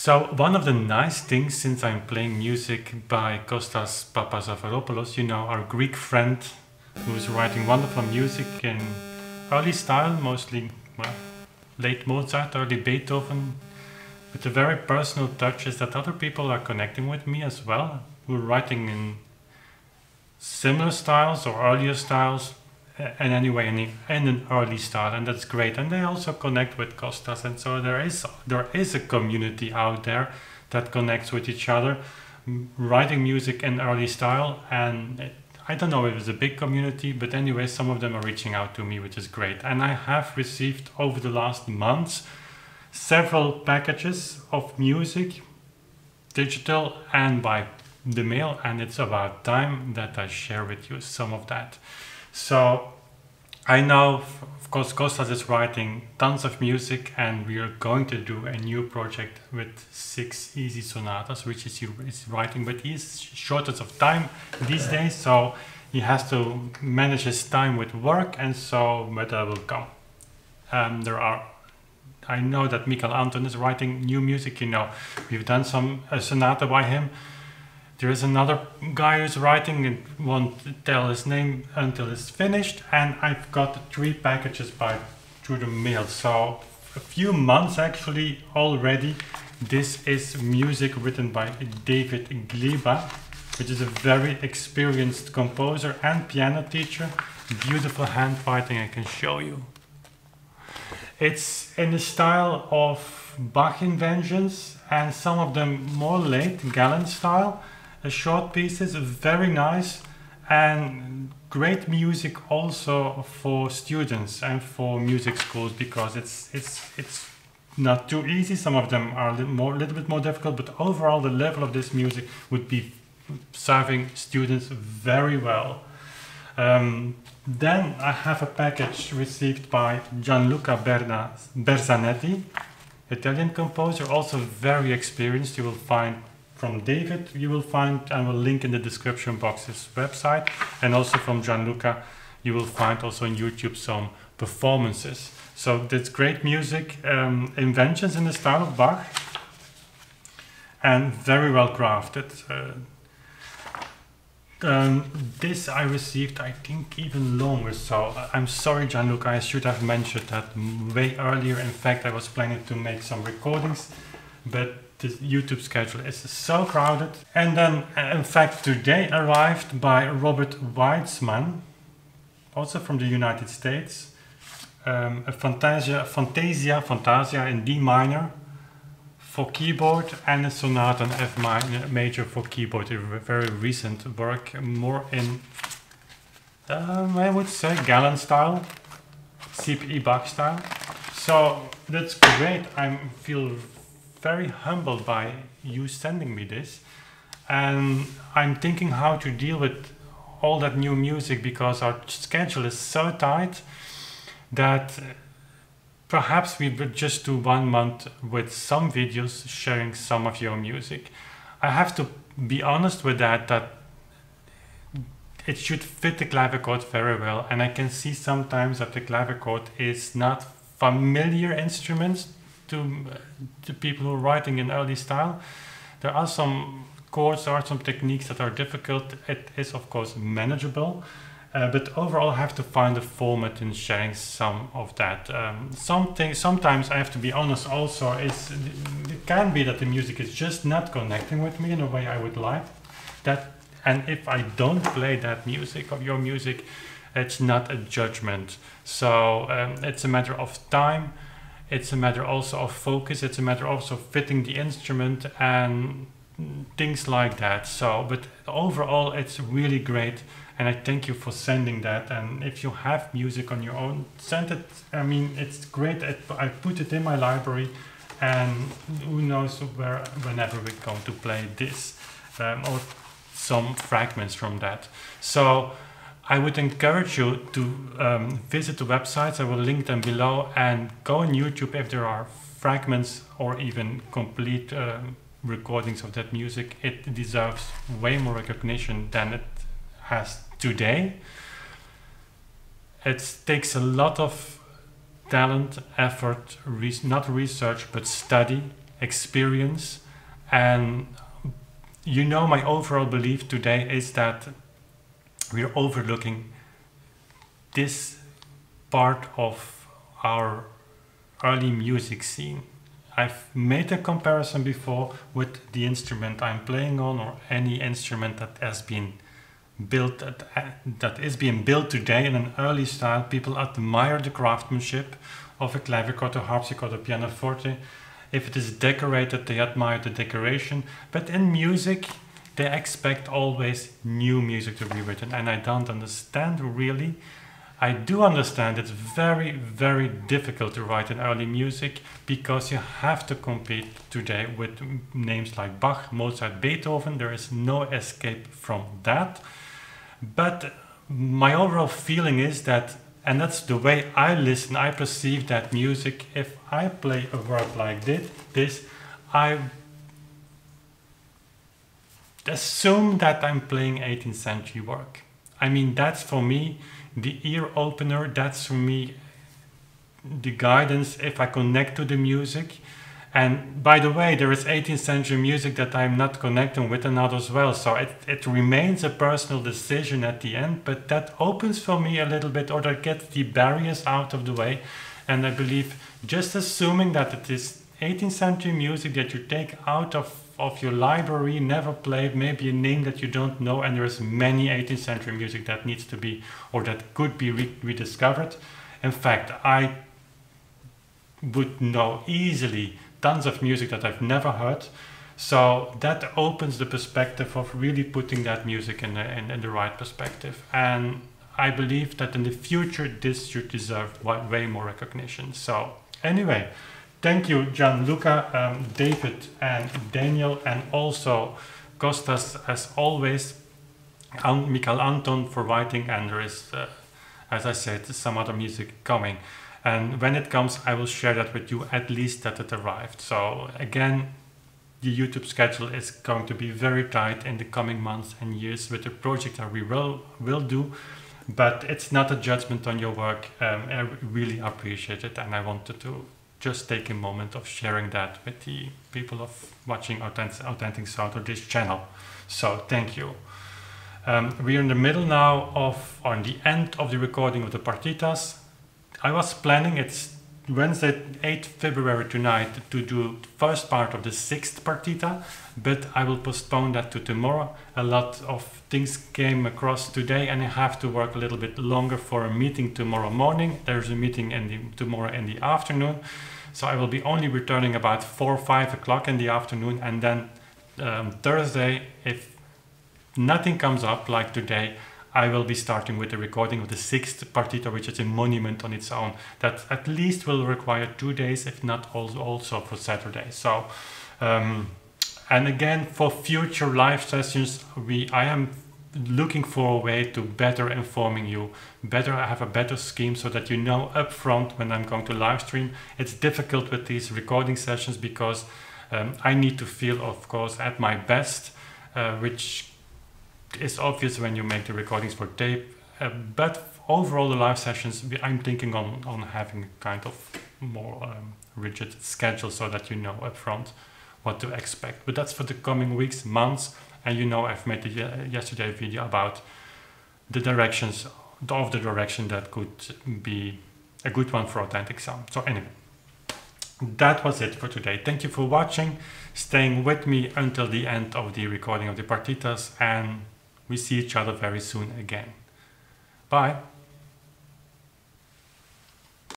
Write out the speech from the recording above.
So one of the nice things, since I'm playing music by Kostas Papazafaropoulos, you know, our Greek friend who's writing wonderful music in early style, mostly well, late Mozart, early Beethoven, with a very personal touch, is that other people are connecting with me as well, who are writing in similar styles or earlier styles, and anyway in an early style, and that's great. And they also connect with Kostas, and so there is a community out there that connects with each other, writing music in early style. And I don't know if it's a big community, but anyway, some of them are reaching out to me, which is great. And I have received over the last months several packages of music, digital and by the mail, and it's about time that I share with you some of that. So I know, of course, Kostas is writing tons of music, and we are going to do a new project with 6 easy sonatas, which is writing, but he's shortage of time these days, so he has to manage his time with work, and so, but that will come. I know that Michael Anton is writing new music, you know, we've done a sonata by him. There is another guy who's writing and won't tell his name until it's finished, and I've got 3 packages through the mail. So a few months actually already. This is music written by David Gleba, which is a very experienced composer and piano teacher. Beautiful handwriting, I can show you. It's in the style of Bach inventions, and some of them more late, Gallant style. Short pieces, very nice, and great music also for students and for music schools, because it's not too easy. Some of them are a little bit more difficult, but overall the level of this music would be serving students very well. Then I have a package received by Gianluca Bersanetti, Italian composer, also very experienced. You will find from David, I will link in the description box his website, and also from Gianluca you will find also on YouTube some performances. So that's great music, inventions in the style of Bach, and very well crafted. This I received, I think, even longer, so I'm sorry Gianluca, I should have mentioned that way earlier. In fact, I was planning to make some recordings, but the YouTube schedule is so crowded. And then, in fact, today arrived by Robert Weitzman, also from the United States, a Fantasia in D minor for keyboard, and a sonata in F major for keyboard. A very recent work, more in, I would say, Gallant style, CPE Bach style. So that's great. I feel very humbled by you sending me this, and I'm thinking how to deal with all that new music, because our schedule is so tight that perhaps we would just do 1 month with some videos sharing some of your music. I have to be honest with that it should fit the clavichord very well, and I can see sometimes that the clavichord is not familiar instruments to people who are writing in early style. There are some chords, there are some techniques that are difficult. It is of course manageable, but overall I have to find a format in sharing some of that. Sometimes I have to be honest also, it can be that the music is just not connecting with me in a way I would like that, and if I don't play that music, of your music, it's not a judgment. So it's a matter of time. It's a matter also of focus. It's a matter also of fitting the instrument and things like that. So, but overall, it's really great, and I thank you for sending that. And if you have music on your own, send it. I mean, it's great. I put it in my library, and who knows whenever we're going to play this or some fragments from that. So I would encourage you to visit the websites. I will link them below, and go on YouTube if there are fragments or even complete recordings of that music. It deserves way more recognition than it has today. It takes a lot of talent, effort, not research but study. experience. And you know, my overall belief today is that we're overlooking this part of our early music scene. I've made a comparison before with the instrument I'm playing on, or any instrument that has been built, that is being built today in an early style. People admire the craftsmanship of a clavichord, a harpsichord, a pianoforte. If it is decorated, they admire the decoration. But in music, they expect always new music to be written, and I don't understand really. I do understand it's very, very difficult to write in early music, because you have to compete today with names like Bach, Mozart, Beethoven. There is no escape from that. But my overall feeling is that, and that's the way I listen, I perceive that music, if I play a work like this, I assume that I'm playing 18th century work. I mean, that's for me the ear opener, that's for me the guidance if I connect to the music. And by the way, there is 18th century music that I'm not connecting with and not as well. So it remains a personal decision at the end, but that opens for me a little bit, or that gets the barriers out of the way. And I believe just assuming that it is 18th century music that you take out of your library, never played, maybe a name that you don't know, and there is many 18th century music that needs to be, or that could be rediscovered. In fact, I would know easily tons of music that I've never heard. So that opens the perspective of really putting that music in the right perspective. And I believe that in the future, this should deserve way more recognition. So anyway, thank you, Gianluca, David, and Daniel, and also Kostas, as always, Michael Anton for writing, and there is, as I said, some other music coming. And when it comes, I will share that with you, at least that it arrived. So again, the YouTube schedule is going to be very tight in the coming months and years with the project that we will do. But it's not a judgment on your work. I really appreciate it, and I wanted to just take a moment of sharing that with the people of watching Authentic Sound, or this channel. So thank you. We are in the middle now of, on the end of the recording of the partitas. I was planning, it's Wednesday 8th February tonight, to do the first part of the 6th partita, but I will postpone that to tomorrow. A lot of things came across today, and I have to work a little bit longer for a meeting tomorrow morning. There's a meeting tomorrow in the afternoon, so I will be only returning about 4 or 5 o'clock in the afternoon, and then Thursday, if nothing comes up like today, I will be starting with the recording of the 6th partita, which is a monument on its own, that at least will require 2 days, if not also for Saturday. So, and again, for future live sessions, I am looking for a way to better informing you, have a better scheme, so that you know upfront when I'm going to live stream. It's difficult with these recording sessions because I need to feel, of course, at my best, which is obvious when you make the recordings for tape, but overall the live sessions, I'm thinking on having a kind of more rigid schedule, so that you know upfront what to expect. But that's for the coming weeks, months, and you know, I've made yesterday a video about the directions of the direction that could be a good one for Authentic Sound. So anyway, that was it for today. Thank you for watching, staying with me until the end of the recording of the partitas, and we see each other very soon again. Bye.